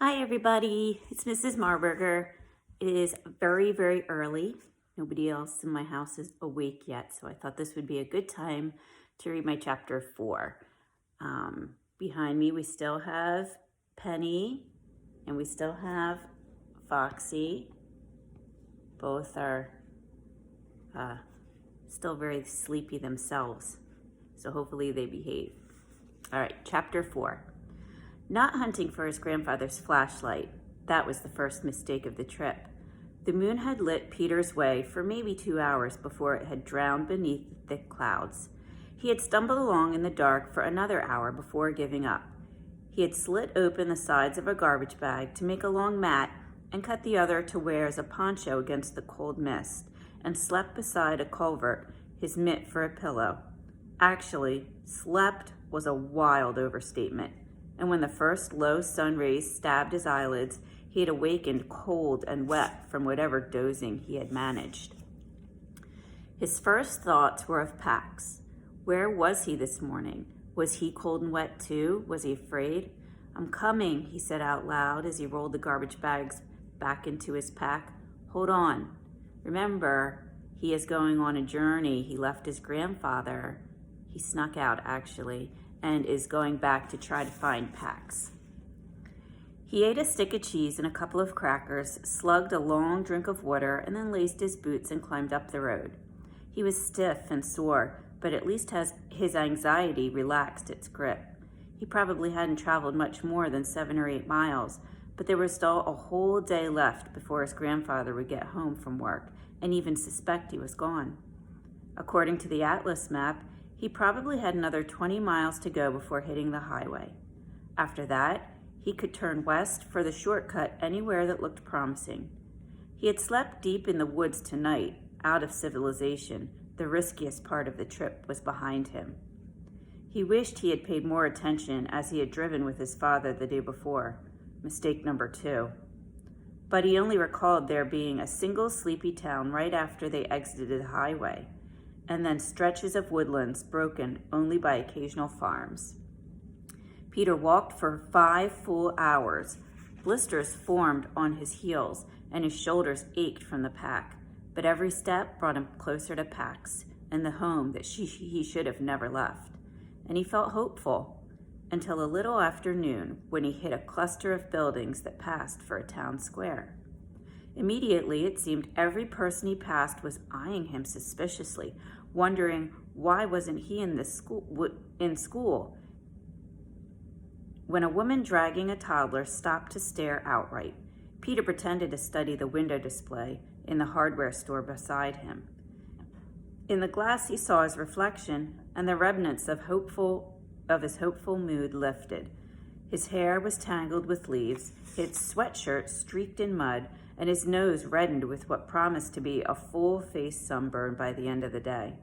Hi everybody, it's Mrs. Marburger. It is very, very early. Nobody else in my house is awake yet, so I thought this would be a good time to read my chapter 4. Behind me we still have Penny and we still have Foxy. Both are still very sleepy themselves, so hopefully they behave. All right, chapter 4. Not hunting for his grandfather's flashlight. That was the first mistake of the trip. The moon had lit Peter's way for maybe 2 hours before it had drowned beneath the thick clouds. He had stumbled along in the dark for another hour before giving up. He had slit open the sides of a garbage bag to make a long mat and cut the other to wear as a poncho against the cold mist, and slept beside a culvert, his mitt for a pillow. Actually, slept was a wild overstatement. And when the first low sun rays stabbed his eyelids, he had awakened cold and wet from whatever dozing he had managed. His first thoughts were of Pax. Where was he this morning? Was he cold and wet too? Was he afraid? "I'm coming," he said out loud as he rolled the garbage bags back into his pack. "Hold on. Remember, he is going on a journey. He left his grandfather. He snuck out, actually, and is going back to try to find Pax." He ate a stick of cheese and a couple of crackers, slugged a long drink of water, and then laced his boots and climbed up the road. He was stiff and sore, but at least his anxiety relaxed its grip. He probably hadn't traveled much more than 7 or 8 miles, but there was still a whole day left before his grandfather would get home from work and even suspect he was gone. According to the atlas map, he probably had another 20 miles to go before hitting the highway. After that, he could turn west for the shortcut anywhere that looked promising. He had slept deep in the woods tonight, out of civilization. The riskiest part of the trip was behind him. He wished he had paid more attention as he had driven with his father the day before. Mistake number 2. But he only recalled there being a single sleepy town right after they exited the highway, and then stretches of woodlands broken only by occasional farms. Peter walked for 5 full hours. Blisters formed on his heels, and his shoulders ached from the pack, but every step brought him closer to Pax and the home that he should have never left. And he felt hopeful until a little after noon, when he hit a cluster of buildings that passed for a town square. Immediately, it seemed every person he passed was eyeing him suspiciously, wondering why wasn't he in school. When a woman dragging a toddler stopped to stare outright, Peter pretended to study the window display in the hardware store beside him. In the glass, he saw his reflection, and the remnants of his hopeful mood lifted. His hair was tangled with leaves, his sweatshirt streaked in mud, and his nose reddened with what promised to be a full-face sunburn by the end of the day.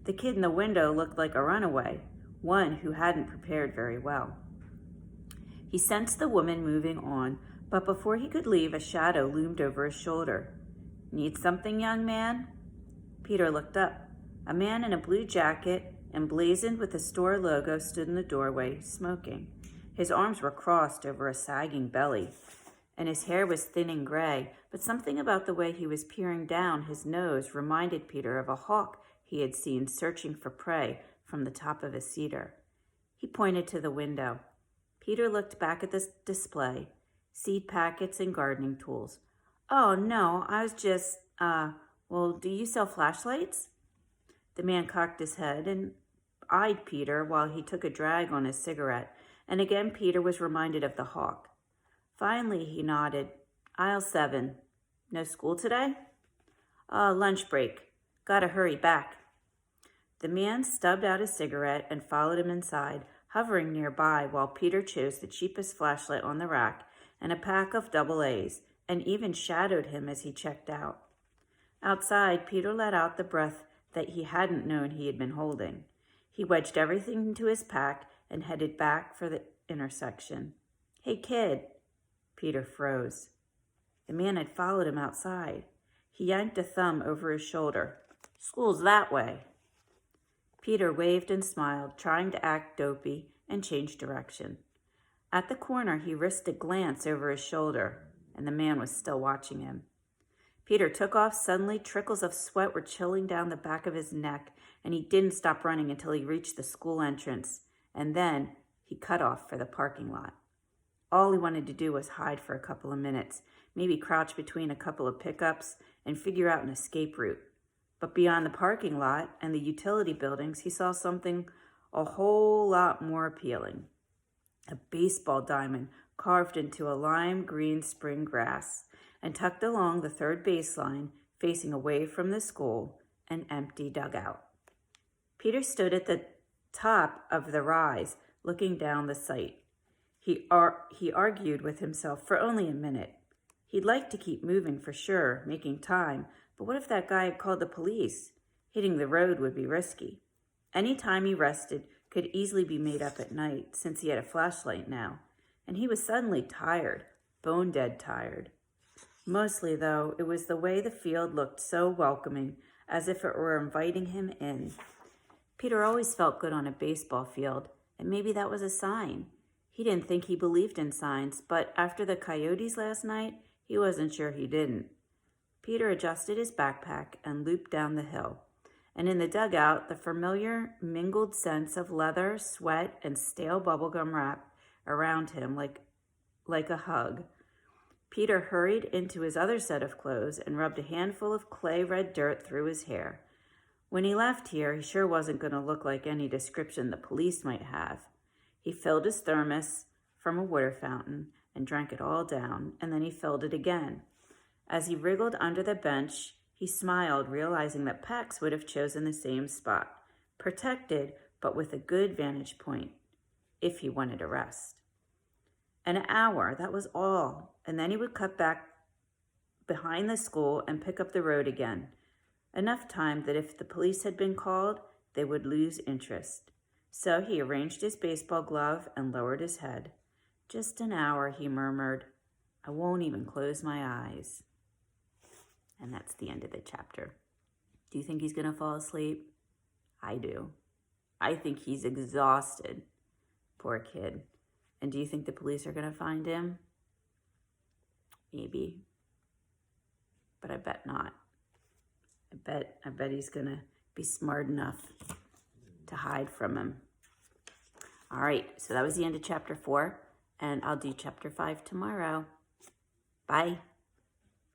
The kid in the window looked like a runaway, one who hadn't prepared very well. He sensed the woman moving on, but before he could leave, a shadow loomed over his shoulder. "Need something, young man?" Peter looked up. A man in a blue jacket, emblazoned with the store logo, stood in the doorway, smoking. His arms were crossed over a sagging belly, and his hair was thin and gray, but something about the way he was peering down his nose reminded Peter of a hawk he had seen searching for prey from the top of a cedar. He pointed to the window. Peter looked back at the display, seed packets and gardening tools. "Oh, no, I was just, do you sell flashlights?" The man cocked his head and eyed Peter while he took a drag on his cigarette, and again Peter was reminded of the hawk. Finally, he nodded. "Aisle 7. No school today?" Lunch break. Gotta hurry back." The man stubbed out his cigarette and followed him inside, hovering nearby while Peter chose the cheapest flashlight on the rack and a pack of AA, and even shadowed him as he checked out. Outside, Peter let out the breath that he hadn't known he had been holding. He wedged everything into his pack and headed back for the intersection. "Hey, kid." Peter froze. The man had followed him outside. He yanked a thumb over his shoulder. "School's that way." Peter waved and smiled, trying to act dopey, and changed direction. At the corner, he risked a glance over his shoulder, and the man was still watching him. Peter took off suddenly. Trickles of sweat were chilling down the back of his neck, and he didn't stop running until he reached the school entrance, and then he cut off for the parking lot. All he wanted to do was hide for a couple of minutes, maybe crouch between a couple of pickups and figure out an escape route. But beyond the parking lot and the utility buildings, he saw something a whole lot more appealing. A baseball diamond carved into a lime green spring grass and tucked along the third baseline, facing away from the school, an empty dugout. Peter stood at the top of the rise, looking down the sight. He argued with himself for only a minute. He'd like to keep moving for sure, making time, but what if that guy had called the police? Hitting the road would be risky. Any time he rested could easily be made up at night, since he had a flashlight now, and he was suddenly tired, bone-dead tired. Mostly, though, it was the way the field looked so welcoming, as if it were inviting him in. Peter always felt good on a baseball field, and maybe that was a sign. He didn't think he believed in signs, but after the Coyotes last night, he wasn't sure he didn't. Peter adjusted his backpack and looped down the hill. And in the dugout, the familiar mingled scents of leather, sweat, and stale bubblegum wrapped around him like a hug. Peter hurried into his other set of clothes and rubbed a handful of clay-red dirt through his hair. When he left here, he sure wasn't going to look like any description the police might have. He filled his thermos from a water fountain and drank it all down, and then he filled it again. As he wriggled under the bench, he smiled, realizing that Pax would have chosen the same spot, protected but with a good vantage point, if he wanted to rest. An hour, that was all, and then he would cut back behind the school and pick up the road again. Enough time that if the police had been called, they would lose interest. So he arranged his baseball glove and lowered his head. Just an hour, he murmured. I won't even close my eyes. And that's the end of the chapter. Do you think he's going to fall asleep? I do. I think he's exhausted. Poor kid. And do you think the police are going to find him? Maybe. But I bet not. I bet he's going to be smart enough to hide from him. All right, so that was the end of chapter 4, and I'll do chapter 5 tomorrow. Bye.